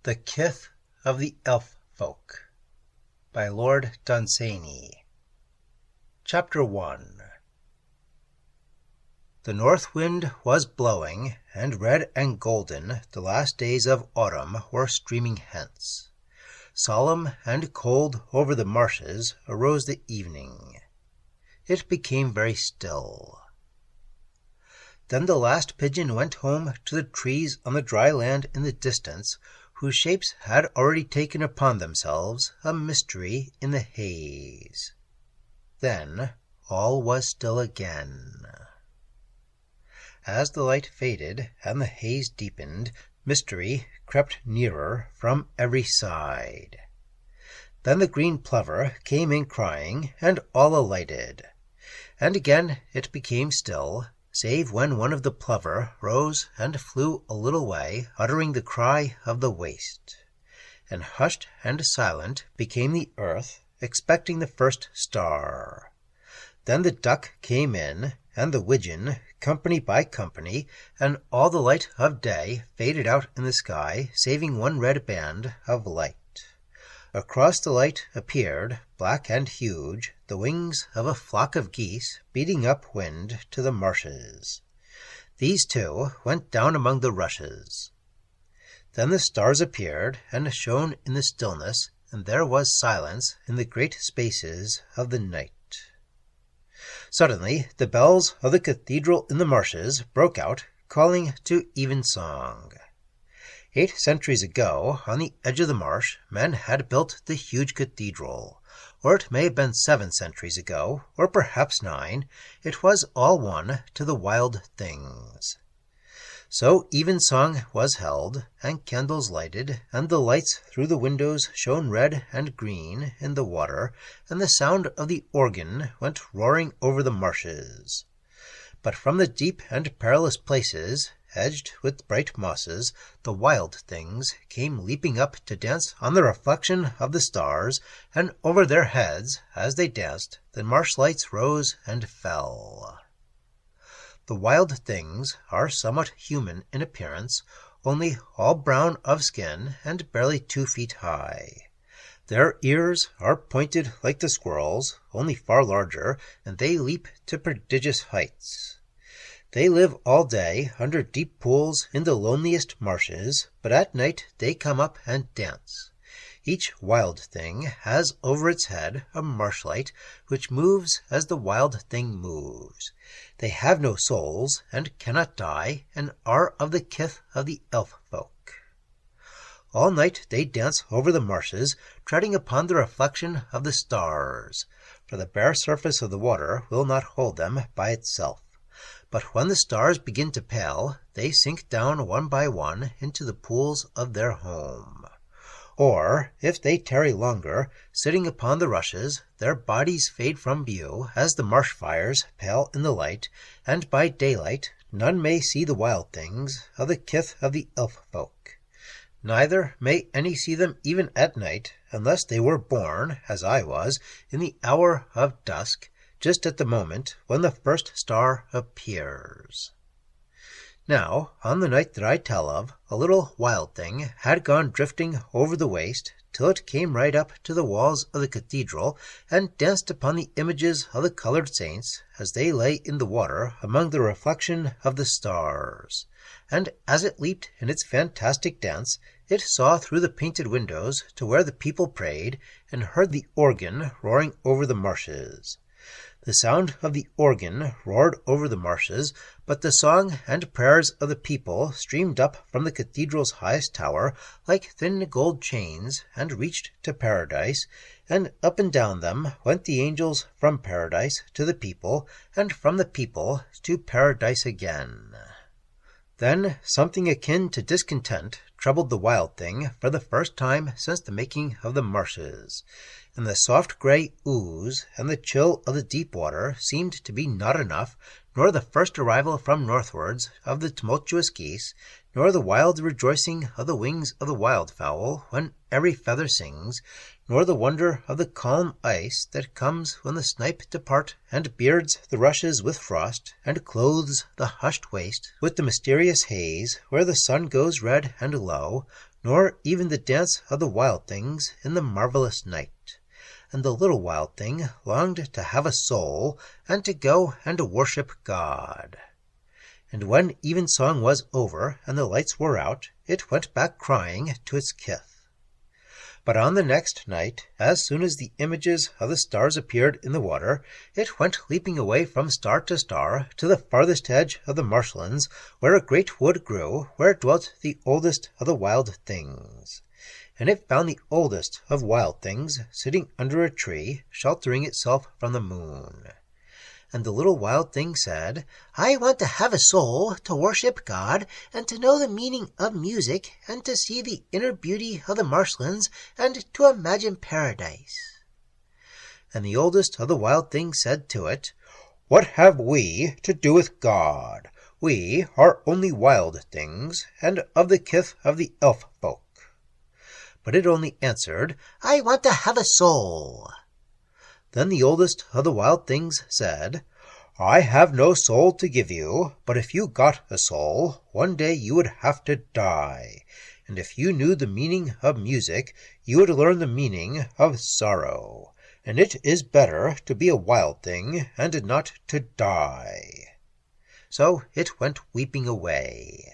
The Kith of the Elf Folk by Lord Dunsany. Chapter 1. The north wind was blowing, and red and golden the last days of autumn were streaming hence. Solemn and cold over the marshes arose the evening. It became very still. Then the last pigeon went home to the trees on the dry land in the distance, whose shapes had already taken upon themselves a mystery in the haze. Then all was still again. As the light faded and the haze deepened, mystery crept nearer from every side. Then the green plover came in crying, and all alighted. And again it became still, save when one of the plover rose and flew a little way, uttering the cry of the waste. And hushed and silent became the earth, expecting the first star. Then the duck came in, and the wigeon, company by company, and all the light of day faded out in the sky, saving one red band of light. Across the light appeared, black and huge, the wings of a flock of geese beating up wind to the marshes. These too went down among the rushes. Then the stars appeared and shone in the stillness, and there was silence in the great spaces of the night. Suddenly the bells of the cathedral in the marshes broke out, calling to evensong. 8 centuries ago, on the edge of the marsh, men had built the huge cathedral. Or it may have been 7 centuries ago, or perhaps 9. It was all one to the wild things. So evensong was held, and candles lighted, and the lights through the windows shone red and green in the water, and the sound of the organ went roaring over the marshes. But from the deep and perilous places, edged with bright mosses, the wild things came leaping up to dance on the reflection of the stars, and over their heads, as they danced, the marsh lights rose and fell. The wild things are somewhat human in appearance, only all brown of skin and barely 2 feet high. Their ears are pointed like the squirrel's, only far larger, and they leap to prodigious heights. They live all day under deep pools in the loneliest marshes, but at night they come up and dance. Each wild thing has over its head a marshlight, which moves as the wild thing moves. They have no souls, and cannot die, and are of the kith of the elf folk. All night they dance over the marshes, treading upon the reflection of the stars, for the bare surface of the water will not hold them by itself. But when the stars begin to pale, they sink down one by one into the pools of their home. Or, if they tarry longer, sitting upon the rushes, their bodies fade from view as the marsh fires pale in the light, and by daylight none may see the wild things of the kith of the elf folk. Neither may any see them even at night, unless they were born, as I was, in the hour of dusk, just at the moment when the first star appears. Now, on the night that I tell of, a little wild thing had gone drifting over the waste till it came right up to the walls of the cathedral, and danced upon the images of the coloured saints as they lay in the water among the reflection of the stars. And as it leaped in its fantastic dance, it saw through the painted windows to where the people prayed, and heard the organ roaring over the marshes. The sound of the organ roared over the marshes, but the song and prayers of the people streamed up from the cathedral's highest tower like thin gold chains, and reached to paradise, and up and down them went the angels from paradise to the people, and from the people to paradise again. Then something akin to discontent troubled the wild thing for the first time since the making of the marshes, and the soft grey ooze and the chill of the deep water seemed to be not enough, nor the first arrival from northwards of the tumultuous geese, nor the wild rejoicing of the wings of the wildfowl when every feather sings, nor the wonder of the calm ice that comes when the snipe depart and beards the rushes with frost, and clothes the hushed waste with the mysterious haze where the sun goes red and low, nor even the dance of the wild things in the marvelous night. And the little wild thing longed to have a soul, and to go and worship God. And when evensong was over and the lights were out, it went back crying to its kith. But on the next night, as soon as the images of the stars appeared in the water, it went leaping away from star to star to the farthest edge of the marshlands, where a great wood grew, where dwelt the oldest of the wild things. And it found the oldest of wild things sitting under a tree, sheltering itself from the moon. And the little wild thing said, "I want to have a soul, to worship God, and to know the meaning of music, and to see the inner beauty of the marshlands, and to imagine paradise." And the oldest of the wild things said to it, "What have we to do with God? We are only wild things, and of the kith of the elf folk." But it only answered, "I want to have a soul." Then the oldest of the wild things said, "I have no soul to give you, but if you got a soul, one day you would have to die. And if you knew the meaning of music, you would learn the meaning of sorrow. And it is better to be a wild thing and not to die." So it went weeping away.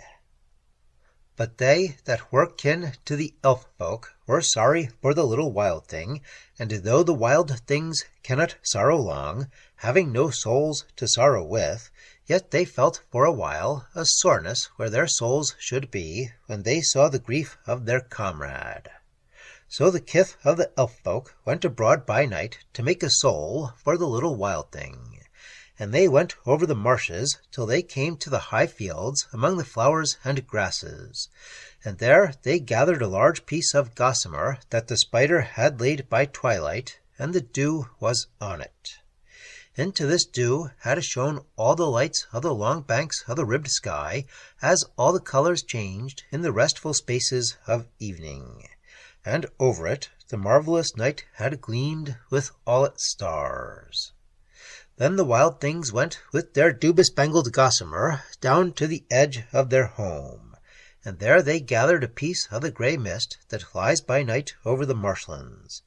But they that were kin to the elf folk were sorry for the little wild thing, and though the wild things cannot sorrow long, having no souls to sorrow with, yet they felt for a while a soreness where their souls should be, when they saw the grief of their comrade. So the kith of the elf folk went abroad by night to make a soul for the little wild thing. And they went over the marshes till they came to the high fields among the flowers and grasses. And there they gathered a large piece of gossamer that the spider had laid by twilight, and the dew was on it. Into this dew had shone all the lights of the long banks of the ribbed sky, as all the colors changed in the restful spaces of evening. And over it the marvelous night had gleamed with all its stars. Then the wild things went with their dew-bespangled gossamer down to the edge of their home, and there they gathered a piece of the grey mist that lies by night over the marshlands,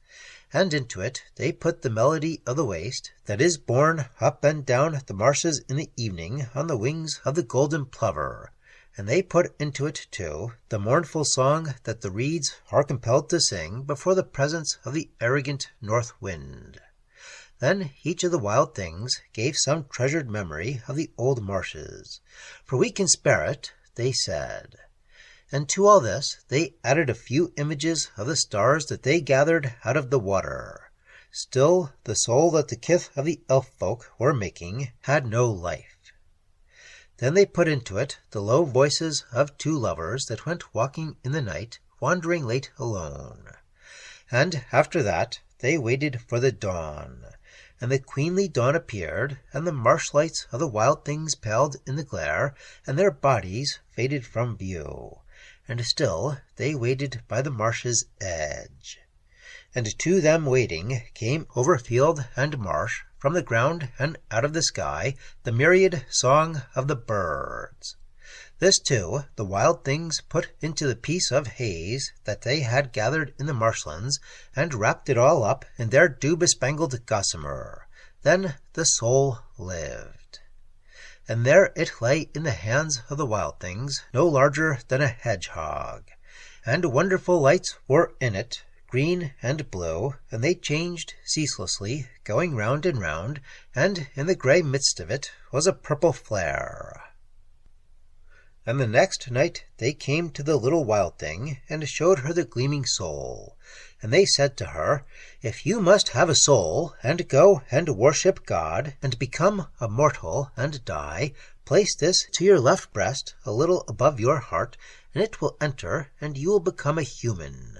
and into it they put the melody of the waste that is borne up and down the marshes in the evening on the wings of the golden plover, and they put into it, too, the mournful song that the reeds are compelled to sing before the presence of the arrogant north wind. Then each of the wild things gave some treasured memory of the old marshes. "For we can spare it," they said. And to all this they added a few images of the stars that they gathered out of the water. Still, the soul that the kith of the elf folk were making had no life. Then they put into it the low voices of two lovers that went walking in the night, wandering late alone. And after that they waited for the dawn. And the queenly dawn appeared, and the marsh lights of the wild things paled in the glare, and their bodies faded from view. And still they waited by the marsh's edge. And to them waiting came over field and marsh, from the ground and out of the sky, the myriad song of the birds. This, too, the wild things put into the piece of haze that they had gathered in the marshlands, and wrapped it all up in their dew-bespangled gossamer. Then the soul lived. And there it lay in the hands of the wild things, no larger than a hedgehog. And wonderful lights were in it, green and blue, and they changed ceaselessly, going round and round, and in the grey midst of it was a purple flare. And the next night they came to the little wild thing, and showed her the gleaming soul. And they said to her, "If you must have a soul, and go and worship God, and become a mortal, and die, place this to your left breast, a little above your heart, and it will enter, and you will become a human.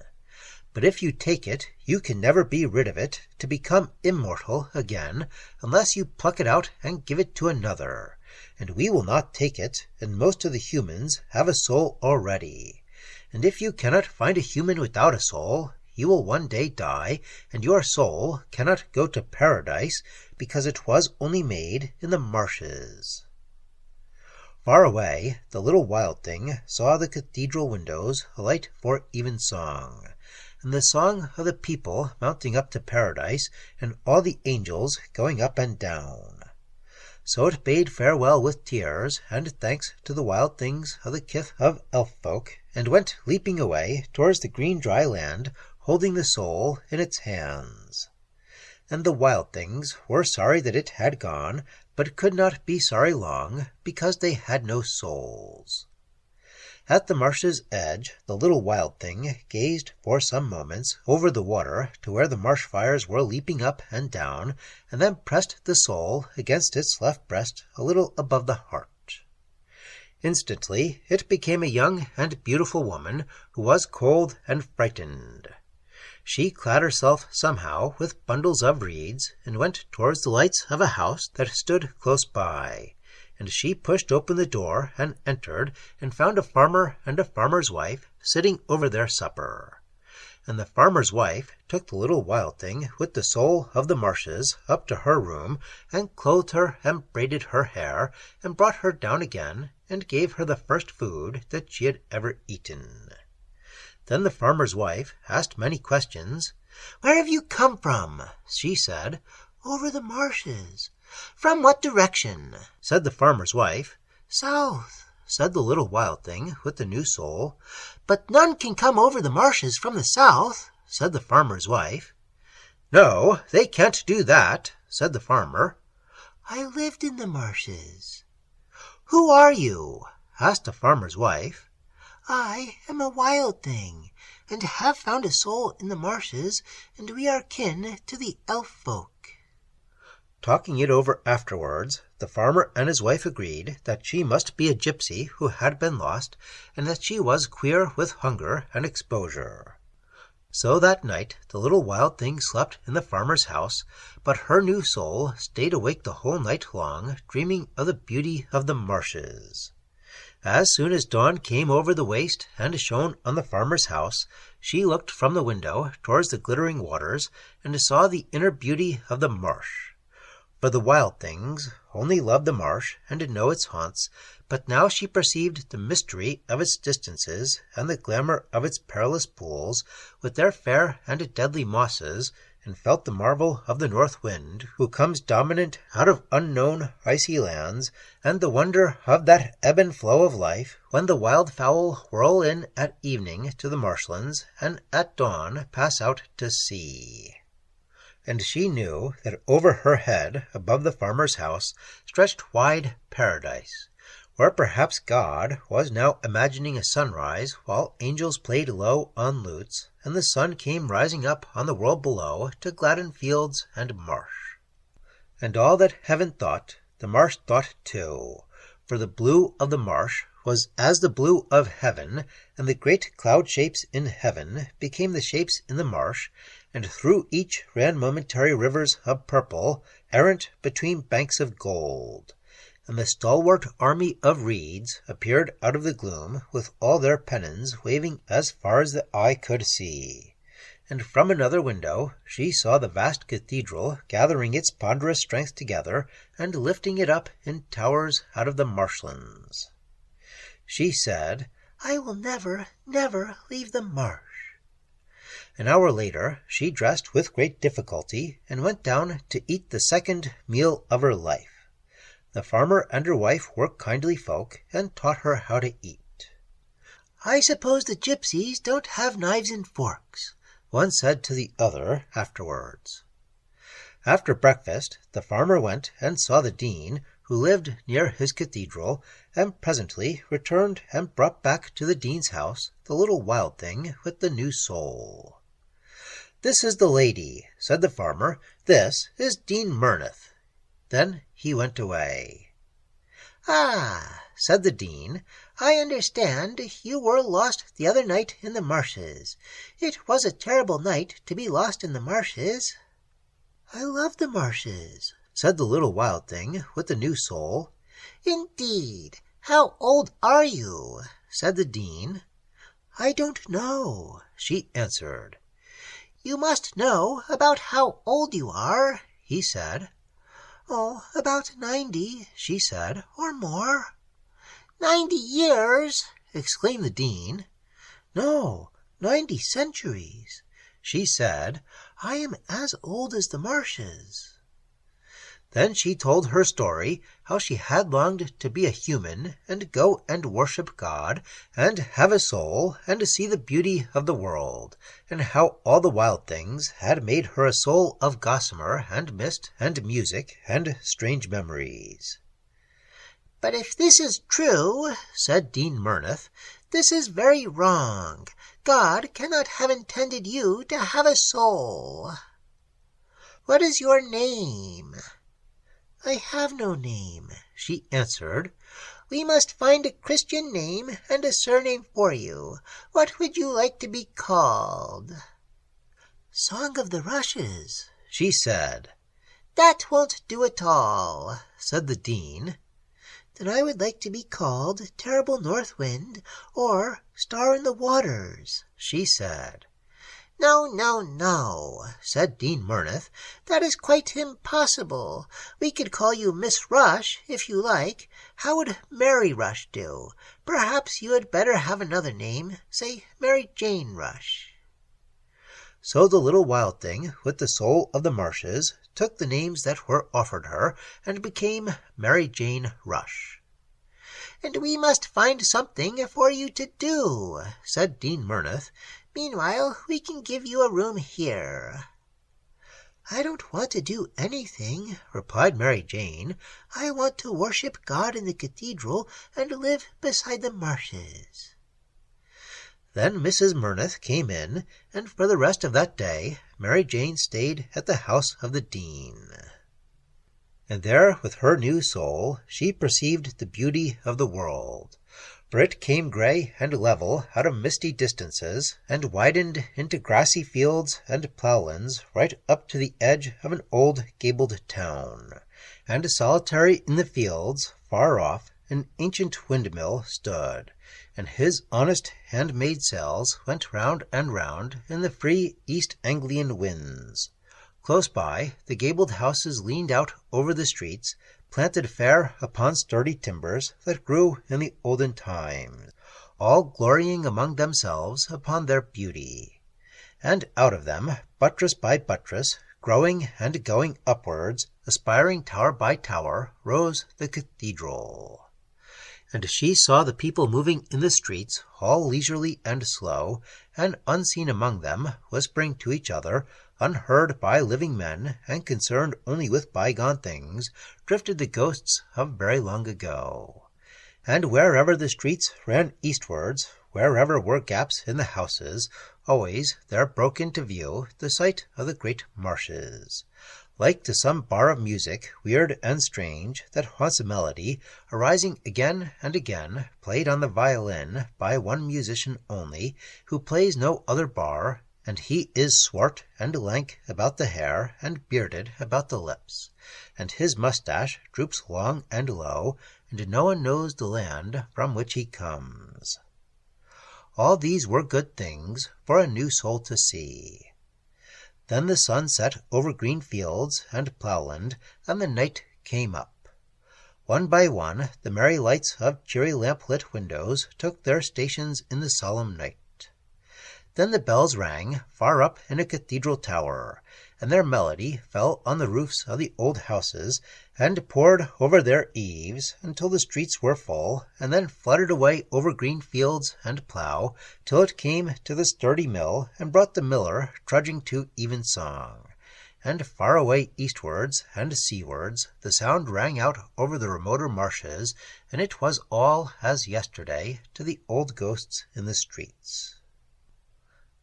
But if you take it, you can never be rid of it, to become immortal again, unless you pluck it out and give it to another. and we will not take it, and most of the humans have a soul already. And if you cannot find a human without a soul, you will one day die, and your soul cannot go to paradise, because it was only made in the marshes." Far away, the little wild thing saw the cathedral windows alight for evensong, and the song of the people mounting up to paradise, and all the angels going up and down. So it bade farewell with tears and thanks to the wild things of the kith of elf folk, and went leaping away towards the green dry land, holding the soul in its hands. And the wild things were sorry that it had gone, but could not be sorry long, because they had no souls. At the marsh's edge the little wild thing gazed for some moments over the water to where the marsh fires were leaping up and down, and then pressed the soul against its left breast a little above the heart. Instantly it became a young and beautiful woman, who was cold and frightened. She clad herself somehow with bundles of reeds, and went towards the lights of a house that stood close by. And she pushed open the door and entered, and found a farmer and a farmer's wife sitting over their supper. And the farmer's wife took the little wild thing with the soul of the marshes up to her room, and clothed her and braided her hair, and brought her down again, and gave her the first food that she had ever eaten. Then the farmer's wife asked many questions. "Where have you come from?" she said. "Over the marshes." "From what direction?" said the farmer's wife. "South," said the little wild thing with the new soul. "But none can come over the marshes from the south," said the farmer's wife. "No, they can't do that," said the farmer. "I lived in the marshes." "Who are you?" asked the farmer's wife. "I am a wild thing, and have found a soul in the marshes, and we are kin to the elf folk." Talking it over afterwards, the farmer and his wife agreed that she must be a gypsy who had been lost, and that she was queer with hunger and exposure. So that night the little wild thing slept in the farmer's house, but her new soul stayed awake the whole night long, dreaming of the beauty of the marshes. As soon as dawn came over the waste and shone on the farmer's house, she looked from the window towards the glittering waters, and saw the inner beauty of the marsh. For the wild things only love the marsh and know its haunts, but now she perceived the mystery of its distances, and the glamour of its perilous pools, with their fair and deadly mosses, and felt the marvel of the north wind, who comes dominant out of unknown icy lands, and the wonder of that ebb and flow of life, when the wild fowl whirl in at evening to the marshlands, and at dawn pass out to sea. And she knew that over her head, above the farmer's house, stretched wide paradise, where perhaps God was now imagining a sunrise, while angels played low on lutes, and the sun came rising up on the world below to gladden fields and marsh. And all that heaven thought, the marsh thought too, for the blue of the marsh was as the blue of heaven, and the great cloud shapes in heaven became the shapes in the marsh, and through each ran momentary rivers of purple, errant between banks of gold. And the stalwart army of reeds appeared out of the gloom, with all their pennons waving as far as the eye could see. And from another window she saw the vast cathedral gathering its ponderous strength together, and lifting it up in towers out of the marshlands. She said, "I will never, never leave the marsh." An hour later she dressed with great difficulty, and went down to eat the second meal of her life. The farmer and her wife were kindly folk, and taught her how to eat. "I suppose the gypsies don't have knives and forks," one said to the other afterwards. After breakfast the farmer went and saw the dean, who lived near his cathedral, and presently returned and brought back to the dean's house the little wild thing with the new soul. "This is the lady," said the farmer. "This is Dean Murnith." Then he went away. "Ah," said the dean, "I understand you were lost the other night in the marshes. It was a terrible night to be lost in the marshes." "I love the marshes," said the little wild thing with the new soul. "Indeed, how old are you?" said the dean. "I don't know," she answered. "You must know about how old you are," he said. "Oh, about 90, she said, "or more." "90 years!" exclaimed the dean. "No, 90 centuries," she said. "I am as old as the marshes." Then she told her story, how she had longed to be a human, and go and worship God, and have a soul, and see the beauty of the world, and how all the wild things had made her a soul of gossamer, and mist, and music, and strange memories. "But if this is true," said Dean Murnith, "this is very wrong. God cannot have intended you to have a soul. What is your name?" "I have no name," she answered. "We must find a Christian name and a surname for you. What would you like to be called?" "Song of the Rushes," she said. "That won't do at all," said the dean. "Then I would like to be called Terrible North Wind or Star in the Waters," she said. "No, no, no," said Dean Murnith. "That is quite impossible. We could call you Miss Rush, if you like. How would Mary Rush do? Perhaps you had better have another name, say Mary Jane Rush." So the little wild thing with the soul of the marshes took the names that were offered her, and became Mary Jane Rush. "And we must find something for you to do," said Dean Murnith. "Meanwhile, we can give you a room here." "I don't want to do anything," replied Mary Jane. "I want to worship God in the cathedral and live beside the marshes." Then Mrs. Murnith came in, and for the rest of that day Mary Jane stayed at the house of the dean. And there, with her new soul, she perceived the beauty of the world. For it came grey and level out of misty distances, and widened into grassy fields and ploughlands right up to the edge of an old gabled town. And solitary in the fields, far off, an ancient windmill stood, and his honest hand-made sails went round and round in the free East Anglian winds. Close by, the gabled houses leaned out over the streets, planted fair upon sturdy timbers that grew in the olden times, all glorying among themselves upon their beauty. And out of them, buttress by buttress, growing and going upwards, aspiring tower by tower, rose the cathedral. And she saw the people moving in the streets, all leisurely and slow, and unseen among them, whispering to each other, unheard by living men, and concerned only with bygone things, drifted the ghosts of very long ago. And wherever the streets ran eastwards, wherever were gaps in the houses, always there broke into view the sight of the great marshes. Like to some bar of music, weird and strange, that haunts a melody, arising again and again, played on the violin by one musician only, who plays no other bar, and he is swart and lank about the hair, and bearded about the lips, and his moustache droops long and low, and no one knows the land from which he comes. All these were good things for a new soul to see. Then the sun set over green fields and ploughland, and the night came up. One by one the merry lights of cheery lamp-lit windows took their stations in the solemn night. Then the bells rang far up in a cathedral tower, and their melody fell on the roofs of the old houses, and poured over their eaves until the streets were full, and then fluttered away over green fields and plough, till it came to the sturdy mill, and brought the miller trudging to evensong. And far away eastwards and seawards the sound rang out over the remoter marshes, and it was all as yesterday to the old ghosts in the streets.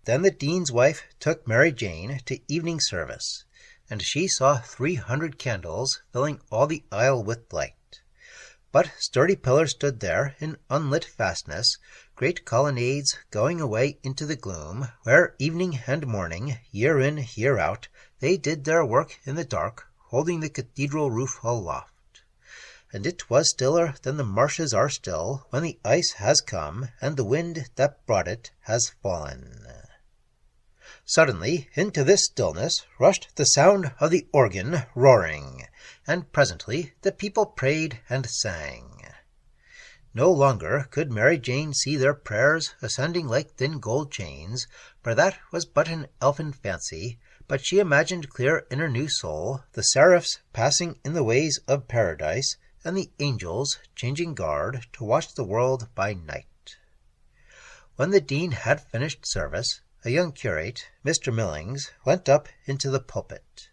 Then the dean's wife took Mary Jane to evening service, and she saw 300 candles filling all the aisle with light. But sturdy pillars stood there in unlit fastness, great colonnades going away into the gloom, where evening and morning, year in, year out, they did their work in the dark, holding the cathedral roof aloft. and it was stiller than the marshes are still when the ice has come and the wind that brought it has fallen. Suddenly into this stillness rushed the sound of the organ roaring, and presently the people prayed and sang. No longer could Mary Jane see their prayers ascending like thin gold chains, for that was but an elfin fancy, but she imagined clear in her new soul the seraphs passing in the ways of paradise, and the angels changing guard to watch the world by night. When the dean had finished service, a young curate, Mr. Millings, went up into the pulpit.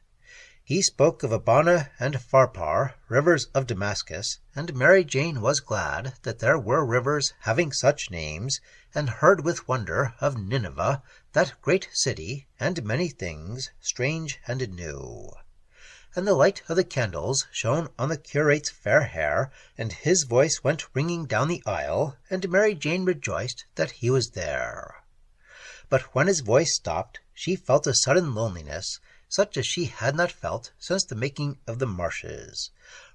He spoke of Abana and Pharpar, rivers of Damascus, and Mary Jane was glad that there were rivers having such names, and heard with wonder of Nineveh, that great city, and many things strange and new. And the light of the candles shone on the curate's fair hair, and his voice went ringing down the aisle, and Mary Jane rejoiced that he was there. But when his voice stopped, she felt a sudden loneliness, such as she had not felt since the making of the marshes.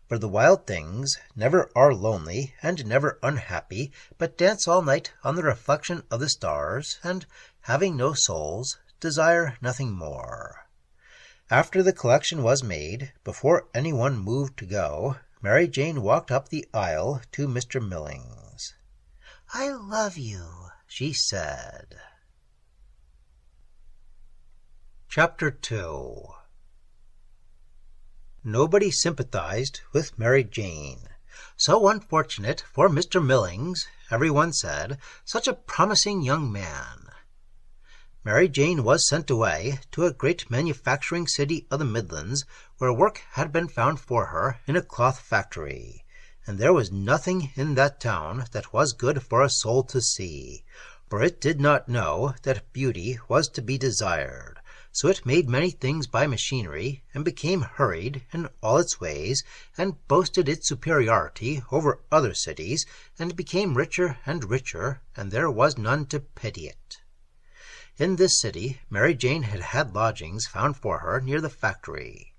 For the wild things never are lonely and never unhappy, but dance all night on the reflection of the stars, and, having no souls, desire nothing more. After the collection was made, before anyone moved to go, Mary Jane walked up the aisle to Mr. Millings. "I love you," she said. Chapter 2. Nobody sympathized with Mary Jane. So unfortunate for Mr. Millings, everyone said, such a promising young man. Mary Jane was sent away to a great manufacturing city of the Midlands, where work had been found for her in a cloth factory, and there was nothing in that town that was good for a soul to see, for it did not know that beauty was to be desired. So it made many things by machinery, and became hurried in all its ways, and boasted its superiority over other cities, and became richer and richer, and there was none to pity it. In this city Mary Jane had had lodgings found for her near the factory.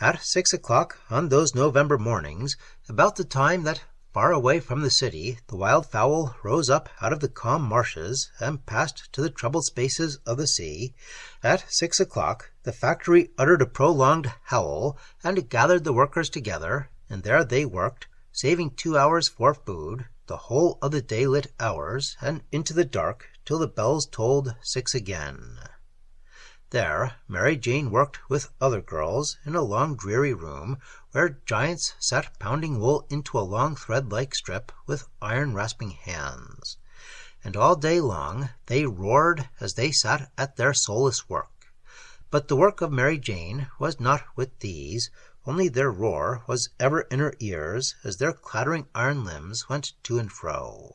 At 6 o'clock on those November mornings, about the time that far away from the city the wild fowl rose up out of the calm marshes and passed to the troubled spaces of the sea, at 6 o'clock the factory uttered a prolonged howl and gathered the workers together, and there they worked, saving 2 hours for food, the whole of the day-lit hours, and into the dark till the bells tolled 6 again. There Mary Jane worked with other girls in a long dreary room, where giants sat pounding wool into a long thread-like strip with iron-rasping hands. And all day long they roared as they sat at their soulless work. But the work of Mary Jane was not with these, only their roar was ever in her ears as their clattering iron limbs went to and fro.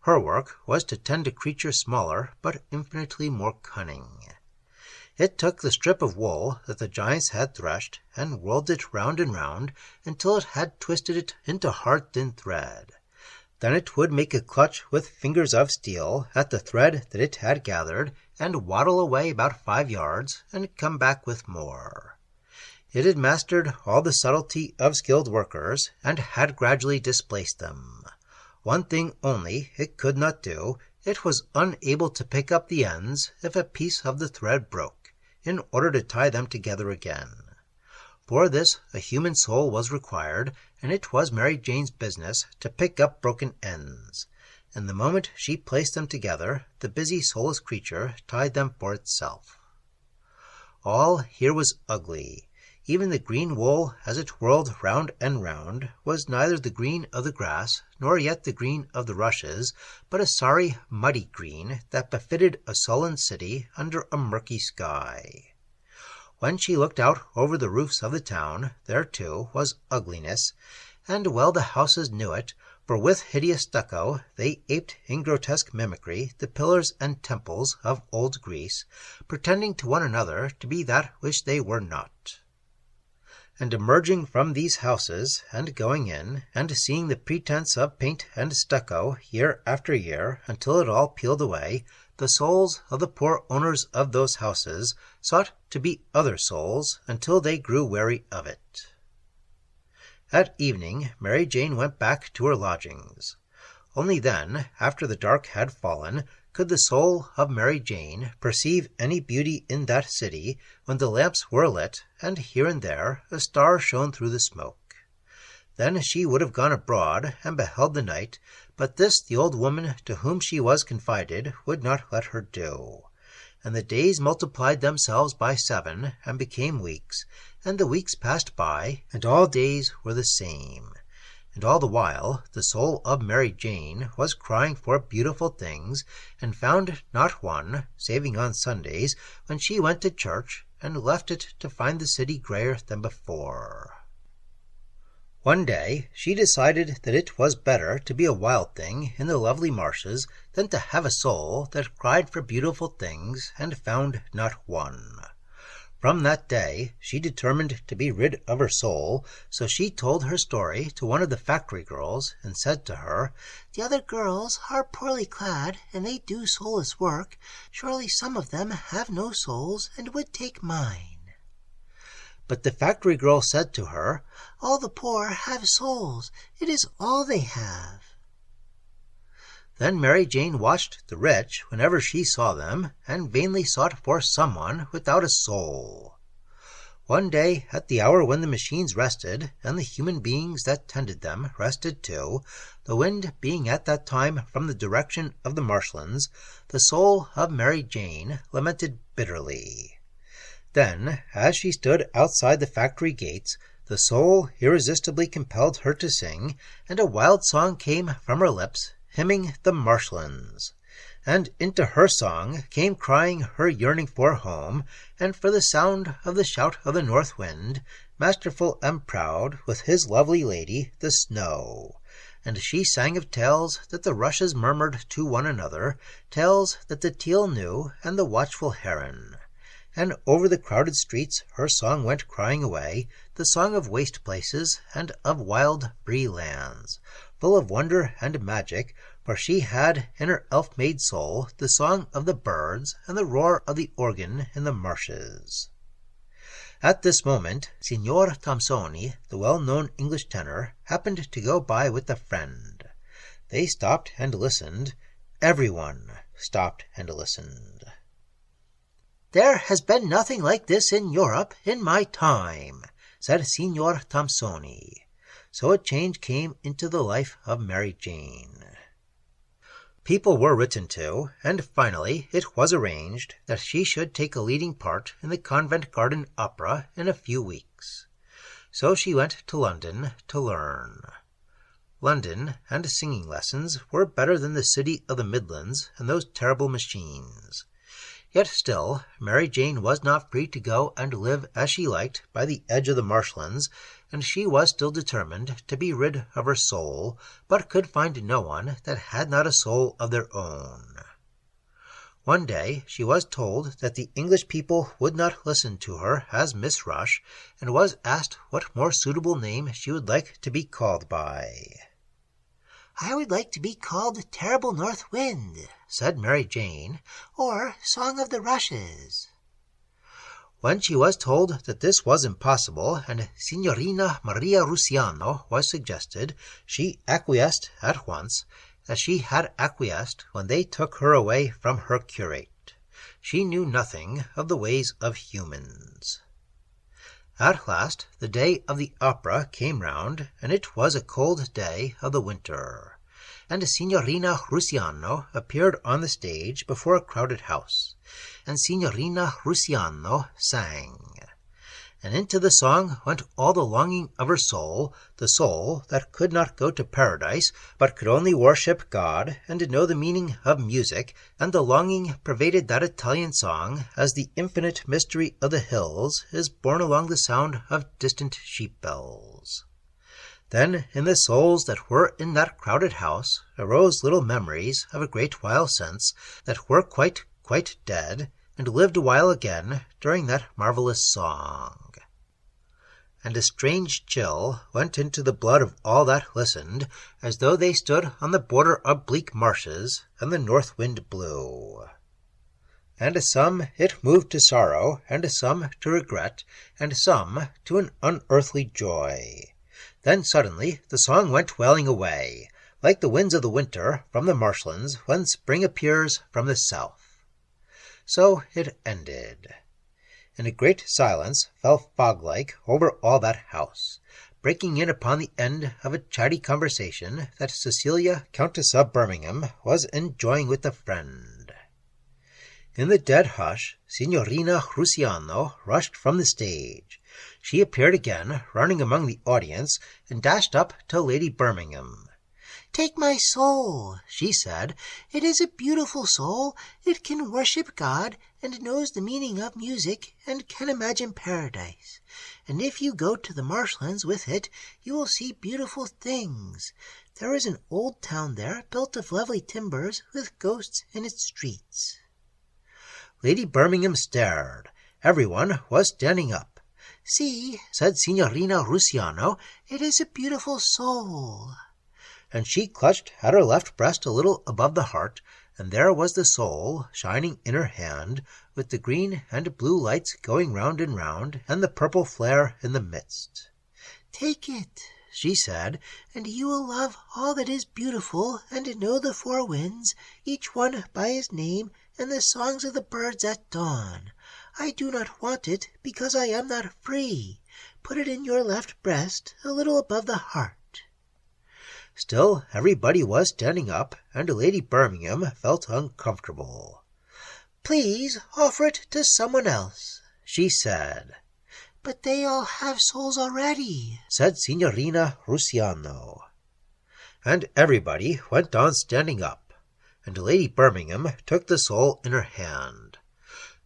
Her work was to tend a creature smaller but infinitely more cunning. It took the strip of wool that the giants had threshed, and whirled it round and round until it had twisted it into hard thin thread. Then it would make a clutch with fingers of steel at the thread that it had gathered, and waddle away about 5 yards, and come back with more. It had mastered all the subtlety of skilled workers, and had gradually displaced them. One thing only it could not do: it was unable to pick up the ends if a piece of the thread broke, in order to tie them together again. For this a human soul was required, and it was Mary Jane's business to pick up broken ends, and the moment she placed them together, the busy soulless creature tied them for itself. All here was ugly. Even the green wool, as it whirled round and round, was neither the green of the grass, nor yet the green of the rushes, but a sorry, muddy green that befitted a sullen city under a murky sky. When she looked out over the roofs of the town, there, too, was ugliness, and well the houses knew it, for with hideous stucco they aped in grotesque mimicry the pillars and temples of old Greece, pretending to one another to be that which they were not. And emerging from these houses, and going in, and seeing the pretence of paint and stucco year after year, until it all peeled away, the souls of the poor owners of those houses sought to be other souls until they grew weary of it. At evening Mary Jane went back to her lodgings. Only then, after the dark had fallen, could the soul of Mary Jane perceive any beauty in that city when the lamps were lit, and here and there a star shone through the smoke. Then she would have gone abroad and beheld the night, but this the old woman to whom she was confided would not let her do. And the days multiplied themselves by 7, and became weeks, and the weeks passed by, and all days were the same. And all the while the soul of Mary Jane was crying for beautiful things, and found not one, saving on Sundays, when she went to church, and left it to find the city greyer than before. One day she decided that it was better to be a wild thing in the lovely marshes than to have a soul that cried for beautiful things and found not one. From that day she determined to be rid of her soul, so she told her story to one of the factory girls, and said to her, "The other girls are poorly clad, and they do soulless work. Surely some of them have no souls, and would take mine." But the factory girl said to her, "All the poor have souls. It is all they have." Then Mary Jane watched the rich whenever she saw them, and vainly sought for someone without a soul. One day, at the hour when the machines rested, and the human beings that tended them rested too, the wind being at that time from the direction of the marshlands, the soul of Mary Jane lamented bitterly. Then, as she stood outside the factory gates, the soul irresistibly compelled her to sing, and a wild song came from her lips, hymning the marshlands. And into her song came crying her yearning for home, and for the sound of the shout of the north wind, masterful and proud, with his lovely lady, the snow. And she sang of tales that the rushes murmured to one another, tales that the teal knew, and the watchful heron. And over the crowded streets her song went crying away, the song of waste places and of wild free lands, full of wonder and magic, for she had in her elf-made soul the song of the birds and the roar of the organ in the marshes. At this moment Signor Thomsoni, the well-known English tenor, happened to go by with a friend. They stopped and listened. Everyone stopped and listened. "There has been nothing like this in Europe in my time," said Signor Thomsoni. So a change came into the life of Mary Jane. People were written to, and finally it was arranged that she should take a leading part in the Covent Garden Opera in a few weeks. So she went to London to learn. London and singing lessons were better than the city of the Midlands and those terrible machines. Yet still Mary Jane was not free to go and live as she liked by the edge of the marshlands, and she was still determined to be rid of her soul, but could find no one that had not a soul of their own. One day she was told that the English people would not listen to her as Miss Rush, and was asked what more suitable name she would like to be called by. "I would like to be called Terrible North Wind," said Mary Jane, "or Song of the Rushes." When she was told that this was impossible, and Signorina Maria Rusiano was suggested, she acquiesced at once, as she had acquiesced when they took her away from her curate. She knew nothing of the ways of humans. At last the day of the opera came round, and it was a cold day of the winter, and Signorina Rusiano appeared on the stage before a crowded house, and Signorina Rusiano sang. And into the song went all the longing of her soul, the soul that could not go to paradise, but could only worship God and know the meaning of music, and the longing pervaded that Italian song as the infinite mystery of the hills is borne along the sound of distant sheep bells. Then in the souls that were in that crowded house arose little memories of a great while since, that were quite dead, and lived a while again during that marvelous song. And a strange chill went into the blood of all that listened, as though they stood on the border of bleak marshes, and the north wind blew. And some it moved to sorrow, and some to regret, and some to an unearthly joy. Then suddenly the song went wailing away, like the winds of the winter from the marshlands when spring appears from the south. So it ended. And a great silence fell fog-like over all that house, breaking in upon the end of a chatty conversation that Cecilia, Countess of Birmingham, was enjoying with a friend. In the dead hush, Signorina Rusiano rushed from the stage. She appeared again, running among the audience, and dashed up to Lady Birmingham. "Take my soul," she said. "It is a beautiful soul. It can worship God, and knows the meaning of music, and can imagine paradise. And if you go to the marshlands with it, you will see beautiful things. There is an old town there, built of lovely timbers, with ghosts in its streets." Lady Birmingham stared. Everyone was standing up. "See," said Signorina Rusiano, "it is a beautiful soul." And she clutched at her left breast a little above the heart, and there was the soul shining in her hand, with the green and blue lights going round and round, and the purple flare in the midst. "Take it," she said, "and you will love all that is beautiful, and know the four winds, each one by his name, and the songs of the birds at dawn. I do not want it, because I am not free. Put it in your left breast, a little above the heart." Still everybody was standing up, and Lady Birmingham felt uncomfortable. "Please offer it to someone else," she said. "But they all have souls already," said Signorina Rusiano. And everybody went on standing up, and Lady Birmingham took the soul in her hand.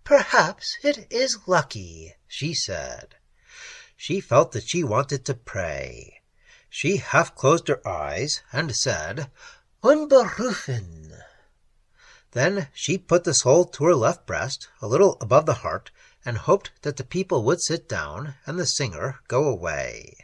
"Perhaps it is lucky," she said. She felt that she wanted to pray. She half closed her eyes and said, "Unberufen." Then she put the soul to her left breast, a little above the heart, and hoped that the people would sit down and the singer go away.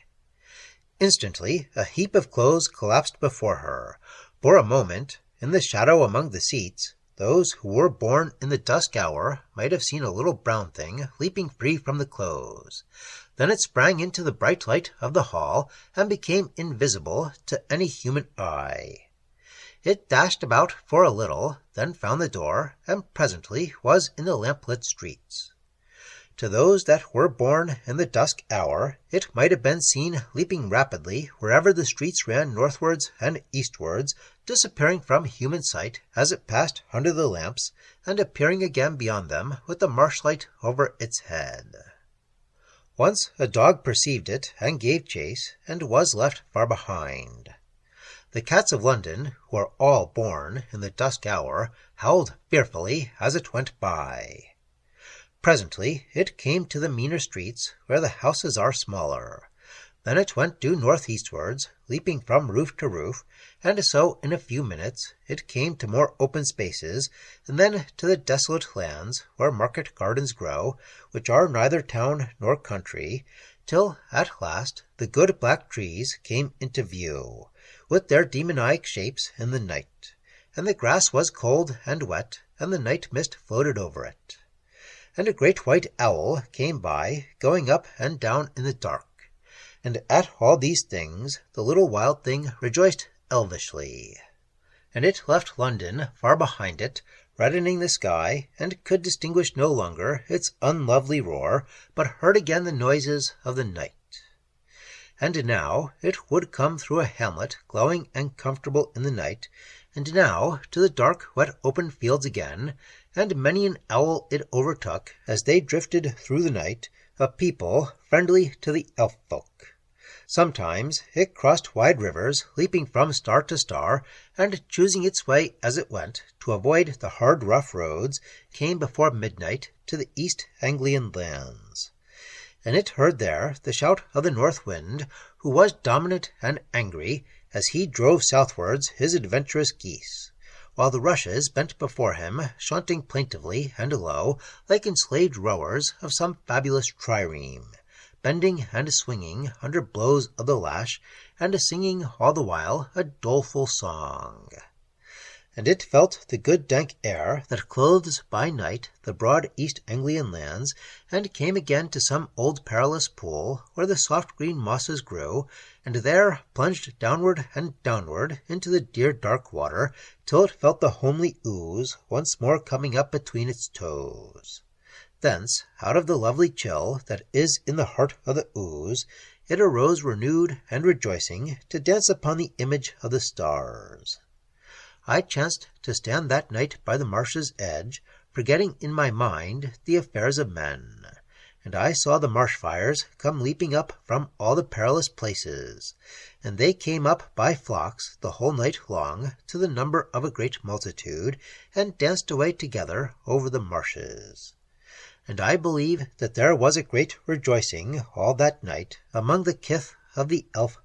Instantly a heap of clothes collapsed before her. For a moment, in the shadow among the seats, those who were born in the dusk hour might have seen a little brown thing leaping free from the clothes. Then it sprang into the bright light of the hall and became invisible to any human eye. It dashed about for a little, then found the door, and presently was in the lamplit streets. To those that were born in the dusk hour, it might have been seen leaping rapidly wherever the streets ran northwards and eastwards, disappearing from human sight as it passed under the lamps, and appearing again beyond them with the marshlight over its head. Once a dog perceived it and gave chase, and was left far behind. The cats of London, who are all born in the dusk hour, howled fearfully as it went by. Presently it came to the meaner streets, where the houses are smaller. Then it went due northeastwards, leaping from roof to roof, and so in a few minutes it came to more open spaces, and then to the desolate lands where market gardens grow, which are neither town nor country, till at last the good black trees came into view, with their demoniac shapes in the night, and the grass was cold and wet, and the night mist floated over it. And a great white owl came by, going up and down in the dark. And at all these things the little wild thing rejoiced elvishly. And it left London far behind it, reddening the sky, and could distinguish no longer its unlovely roar, but heard again the noises of the night. And now it would come through a hamlet, glowing and comfortable in the night, and now to the dark, wet, open fields again, and many an owl it overtook as they drifted through the night, a people friendly to the elf-folk. Sometimes it crossed wide rivers, leaping from star to star, and choosing its way as it went, to avoid the hard rough roads, came before midnight to the East Anglian lands. And it heard there the shout of the north wind, who was dominant and angry, as he drove southwards his adventurous geese, while the rushes bent before him, chaunting plaintively and low, like enslaved rowers of some fabulous trireme, bending and swinging under blows of the lash, and singing all the while a doleful song. and it felt the good dank air that clothes by night the broad East Anglian lands, and came again to some old perilous pool where the soft green mosses grew, and there plunged downward and downward into the dear dark water, till it felt the homely ooze once more coming up between its toes. Thence, out of the lovely chill that is in the heart of the ooze, it arose renewed and rejoicing to dance upon the image of the stars. I chanced to stand that night by the marsh's edge, forgetting in my mind the affairs of men, and I saw the marsh fires come leaping up from all the perilous places, and they came up by flocks the whole night long, to the number of a great multitude, and danced away together over the marshes. And I believe that there was a great rejoicing all that night among the kith of the elf